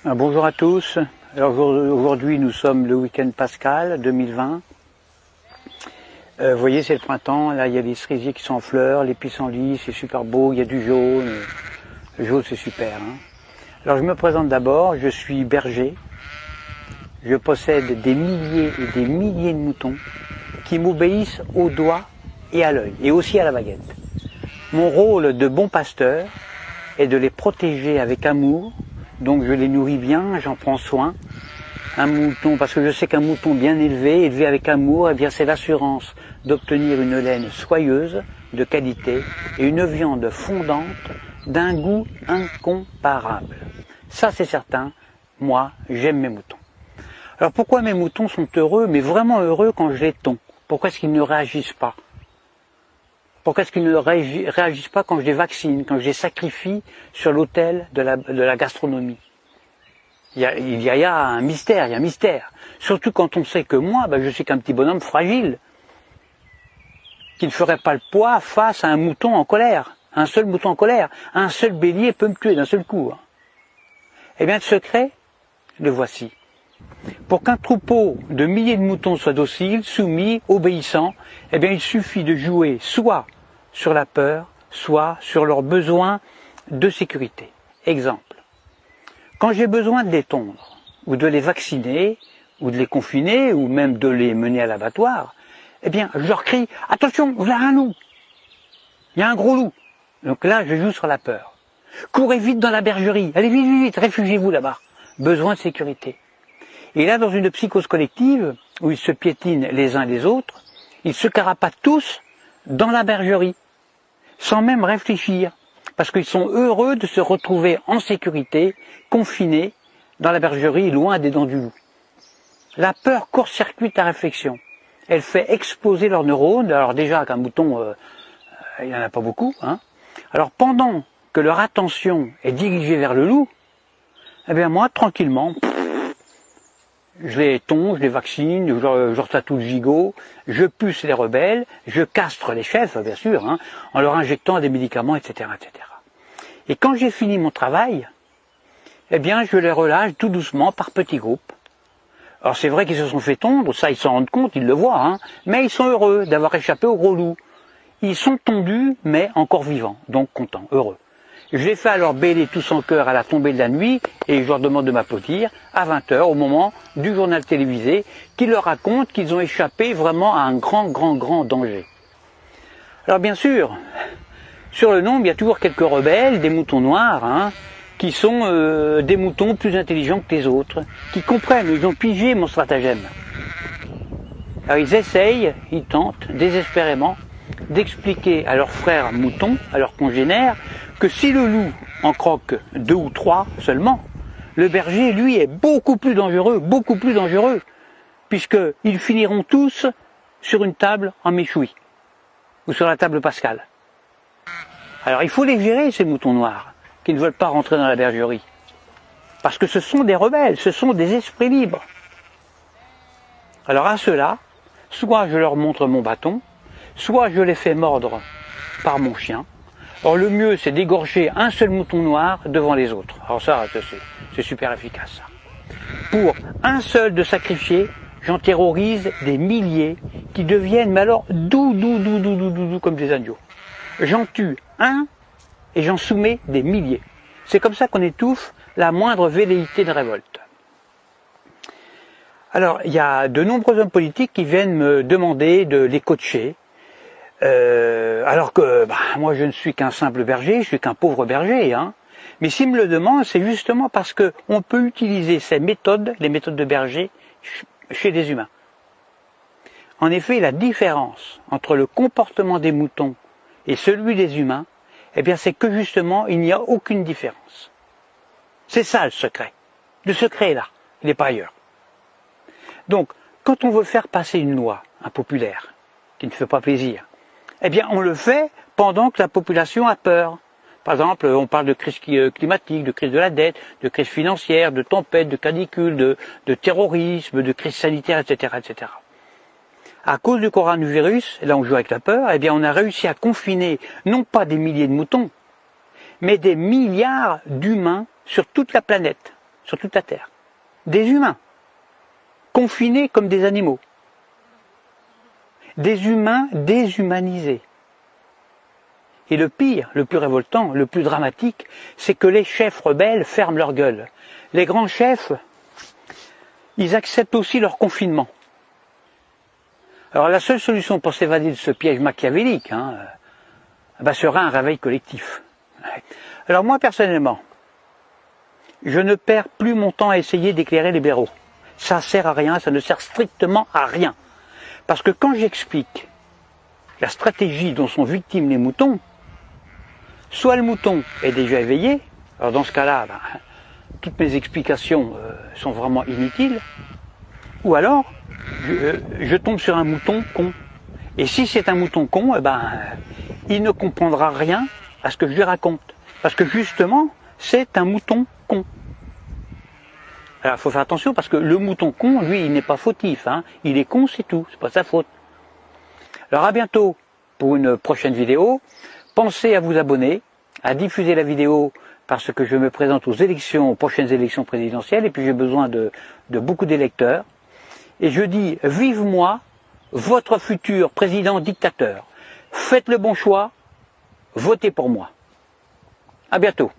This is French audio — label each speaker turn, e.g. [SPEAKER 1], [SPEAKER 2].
[SPEAKER 1] Bonjour à tous. Alors aujourd'hui nous sommes le week-end pascal 2020. Vous voyez, c'est le printemps, là il y a des cerisiers qui sont en fleurs, les pissenlits, c'est super beau, il y a du jaune. Le jaune c'est super. Alors je me présente d'abord, je suis berger. Je possède des milliers et des milliers de moutons qui m'obéissent au doigt et à l'œil, et aussi à la baguette. Mon rôle de bon pasteur est de les protéger avec amour, donc je les nourris bien, j'en prends soin. Un mouton, parce que je sais qu'un mouton bien élevé, élevé avec amour, eh bien c'est l'assurance d'obtenir une laine soyeuse, de qualité, et une viande fondante d'un goût incomparable. Ça c'est certain, moi j'aime mes moutons. Alors pourquoi mes moutons sont heureux, mais vraiment heureux quand je les tonds? Pourquoi est-ce qu'ils ne réagissent pas? Pourquoi est-ce qu'ils ne réagissent pas quand je les vaccine, quand je les sacrifie sur l'autel de la gastronomie? Il y a un mystère, il y a un mystère. Surtout quand on sait que moi, je suis qu'un petit bonhomme fragile, qui ne ferait pas le poids face à un mouton en colère, un seul mouton en colère. Un seul bélier peut me tuer d'un seul coup. Eh bien, le secret, le voici. Pour qu'un troupeau de milliers de moutons soit docile, soumis, obéissant, eh bien il suffit de jouer soit sur la peur, soit sur leurs besoins de sécurité. Exemple. Quand j'ai besoin de les tondre, ou de les vacciner, ou de les confiner, ou même de les mener à l'abattoir, eh bien je leur crie « Attention, il y a un loup ! Il y a un gros loup !» Donc là, je joue sur la peur. « Courez vite dans la bergerie, allez vite, vite, vite, réfugiez-vous là-bas. » Besoin de sécurité. Et là, dans une psychose collective, où ils se piétinent les uns les autres, ils se carapatent tous dans la bergerie, sans même réfléchir, parce qu'ils sont heureux de se retrouver en sécurité, confinés dans la bergerie, loin des dents du loup. La peur court-circuite la réflexion. Elle fait exploser leurs neurones. Alors déjà, qu'un mouton, il n'y en a pas beaucoup. Alors pendant que leur attention est dirigée vers le loup, eh bien moi, tranquillement, je les tonds, je les vaccine, je leur tatoue le gigot, je puce les rebelles, je castre les chefs, bien sûr, en leur injectant des médicaments, etc., etc. Et quand j'ai fini mon travail, eh bien, je les relâche tout doucement par petits groupes. Alors c'est vrai qu'ils se sont fait tondre, ça ils s'en rendent compte, ils le voient, mais ils sont heureux d'avoir échappé au gros loup. Ils sont tondus, mais encore vivants, donc contents, heureux. Je les fais alors bêler tous en chœur à la tombée de la nuit et je leur demande de m'applaudir à 20h au moment du journal télévisé qui leur raconte qu'ils ont échappé vraiment à un grand danger. Alors bien sûr, sur le nombre, il y a toujours quelques rebelles, des moutons noirs, qui sont des moutons plus intelligents que les autres, qui comprennent, ils ont pigé mon stratagème. Alors ils essayent, ils tentent désespérément d'expliquer à leurs frères moutons, à leurs congénères, que si le loup en croque 2 ou 3 seulement, le berger, lui, est beaucoup plus dangereux, puisqu'ils finiront tous sur une table en méchoui, ou sur la table pascale. Alors il faut les gérer, ces moutons noirs, qui ne veulent pas rentrer dans la bergerie, parce que ce sont des rebelles, ce sont des esprits libres. Alors à ceux-là, soit je leur montre mon bâton, soit je les fais mordre par mon chien. Or le mieux c'est d'égorger un seul mouton noir devant les autres. Alors ça, c'est super efficace. Ça. Pour un seul de sacrifié, j'en terrorise des milliers qui deviennent, mais alors doux comme des agneaux. J'en tue un et j'en soumets des milliers. C'est comme ça qu'on étouffe la moindre velléité de révolte. Alors il y a de nombreux hommes politiques qui viennent me demander de les coacher. Alors que moi je ne suis qu'un simple berger, je suis qu'un pauvre berger, Mais s'ils me le demandent, c'est justement parce que on peut utiliser ces méthodes, les méthodes de berger, chez des humains. En effet, la différence entre le comportement des moutons et celui des humains, eh bien c'est que justement il n'y a aucune différence. C'est ça le secret. Le secret est là, il n'est pas ailleurs. Donc, quand on veut faire passer une loi impopulaire, qui ne fait pas plaisir, eh bien, on le fait pendant que la population a peur. Par exemple, on parle de crise climatique, de crise de la dette, de crise financière, de tempête, de canicule, de terrorisme, de crise sanitaire, etc., etc. À cause du coronavirus, là on joue avec la peur, eh bien, on a réussi à confiner non pas des milliers de moutons, mais des milliards d'humains sur toute la planète. sur toute la Terre. Des humains, confinés comme des animaux. Des humains déshumanisés. Et le pire, le plus révoltant, le plus dramatique, c'est que les chefs rebelles ferment leur gueule. Les grands chefs, ils acceptent aussi leur confinement. Alors la seule solution pour s'évader de ce piège machiavélique serait un réveil collectif. Alors moi personnellement, je ne perds plus mon temps à essayer d'éclairer les blaireaux. Ça sert à rien, ça ne sert strictement à rien. Parce que quand j'explique la stratégie dont sont victimes les moutons, soit le mouton est déjà éveillé, alors dans ce cas-là, toutes mes explications sont vraiment inutiles, ou alors je tombe sur un mouton con. Et si c'est un mouton con, il ne comprendra rien à ce que je lui raconte. Parce que justement, c'est un mouton con. Alors il faut faire attention parce que le mouton con, lui, il n'est pas fautif. Il est con, c'est tout, c'est pas sa faute. Alors à bientôt pour une prochaine vidéo. Pensez à vous abonner, à diffuser la vidéo parce que je me présente aux prochaines élections présidentielles et puis j'ai besoin de beaucoup d'électeurs. Et je dis, vive moi, votre futur président dictateur. Faites le bon choix, votez pour moi. À bientôt.